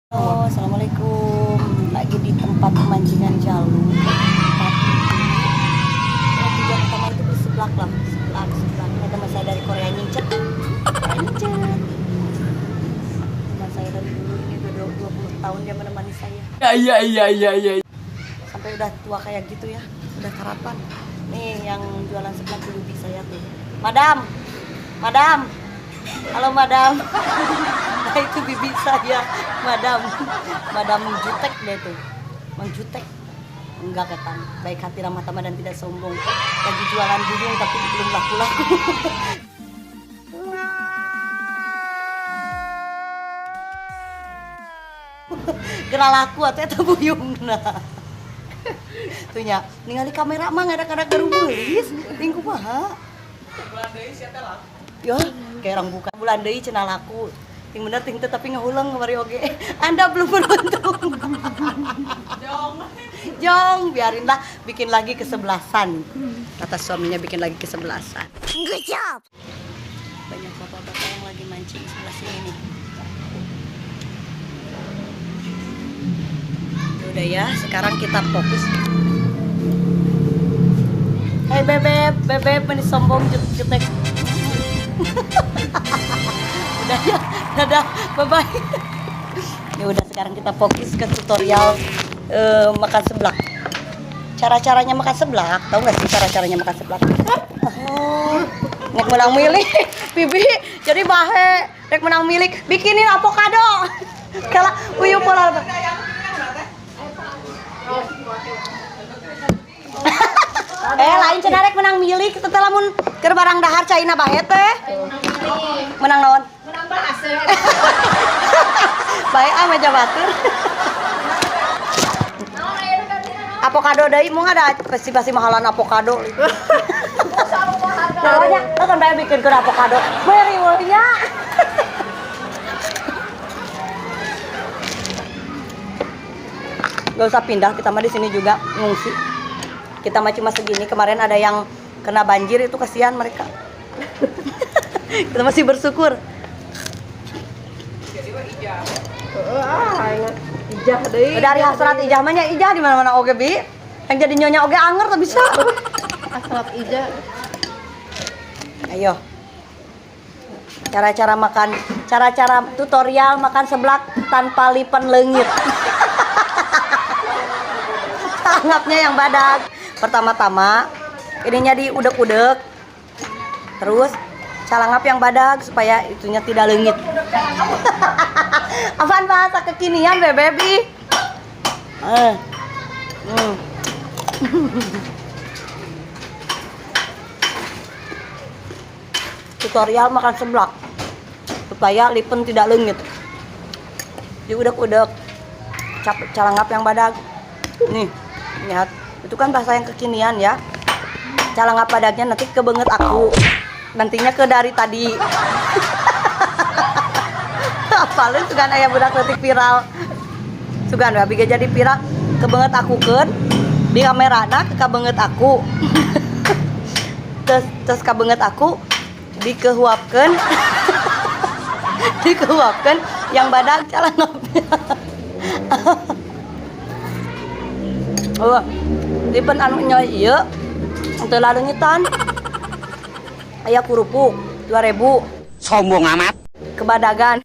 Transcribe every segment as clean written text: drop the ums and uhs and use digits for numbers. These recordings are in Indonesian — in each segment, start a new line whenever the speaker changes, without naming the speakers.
Halo, assalamualaikum. Lagi di tempat pemancingan jalur. Tujuan utama itu di sebelah lah, sebelah. Ini teman saya dari Korea Nyincet. Teman saya dari dulu ini udah 20 tahun dia menemani saya.
Iya.
Sampai udah tua kayak gitu ya, udah karapan. Nih yang jualan sebelah dulu di saya tuh. Madam. Halo madam. Nah itu bibi saya, madam Jutek deh tuh, Mang Jutek. Enggak ketang, baik hati ramah tamah dan tidak sombong. Lagi jualan dudung tapi belum laku-laku. Kena laku atau eta buyungna. Tuh nya, ningali kamera mah ngadak-ngadak garu beulis, tingku mah.
Bulan deui sia teh lah.
Ya, kayak orang buka bulan deui cenah laku. Ting bener ting teh tapi ngahulang kemari oge. Anda belum beruntung. Jong, biarinlah bikin lagi kesebelasan. Kata suaminya bikin lagi kesebelasan. Good job. Banyak bapak-bapak yang lagi mancing sebelah sini nih. Udah ya, sekarang kita fokus. Hai bebek meni sombong jutek. Udah ya, dadah, bye-bye. Ya udah sekarang kita fokus ke tutorial makan seblak. Cara-caranya makan seblak, tahu nggak sih cara-caranya makan seblak? Oh, rek menang milih, bibi. Jadi bahe, rek menang milih, bikinin avocado. Kalau uyup pola. Lain cenah rek menang milih, teh lamun keur barang dahar caina bahe teh. Menang naon?
Menang bahasa.
Bae meja batur. Avocado deui mun ada pasti mahalan avocado. Soalnya lo kan bae bikin ke avocado. Beri nya. Gak usah pindah, kita mah di sini juga ngungsi. Kita mah cuma segini. Kemarin ada yang kena banjir, itu kasihan mereka. Kita masih bersyukur.
Jadi mah ijah.
Ijah deui.
Dari hasrat ijah mah nya ijah di mana-mana oge bi. Yang jadi nyonya oge anger tuh bisa.
Hasrat ijah.
Ayo. Cara-cara makan, cara-cara tutorial makan seblak tanpa lipan leungit. Calangapnya yang badak. Pertama-tama ininya diudek-udek. Terus calangap yang badak supaya itunya tidak leungit. Apaan bahasa kekinian baby? Tutorial makan seblak supaya lipen tidak leungit. Diudek-udek calangap yang badak. Nih, lihat. Itu kan bahasa yang kekinian ya. Calangap badaknya nanti kebenget aku. Nantinya ke dari tadi. Apalagi sugan aya budak leutik viral. Sugan abi jadi viral kebenget aku keun di kamerana kebenget aku. terus kabenget aku dikehuapkeun. Dikehuapkeun yang badak calangapnya. Oh, lipen anu nya ieu teu lareungitan. Aya kurupuk 2000.
Sombong amat.
Kebadagan.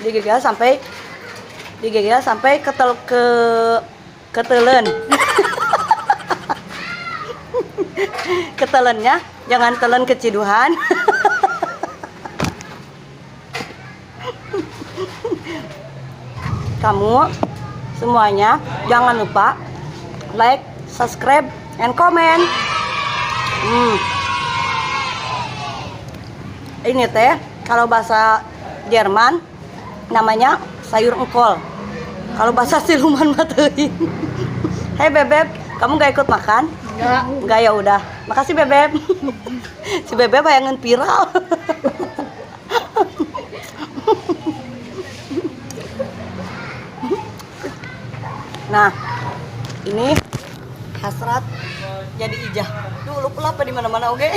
Digegel sampai ketelen. Ketelennya jangan telen keciduhan. Kamu semuanya jangan lupa like, subscribe, and comment. Ini teh kalau bahasa Jerman namanya sayur engkol. Kalau bahasa siluman matein. Hai bebek, kamu gak ikut makan? Enggak ya udah. Makasih bebek. Si bebek bayangan viral. Nah, ini hasrat jadi ijah. Duh, lu pelapa di mana-mana oke.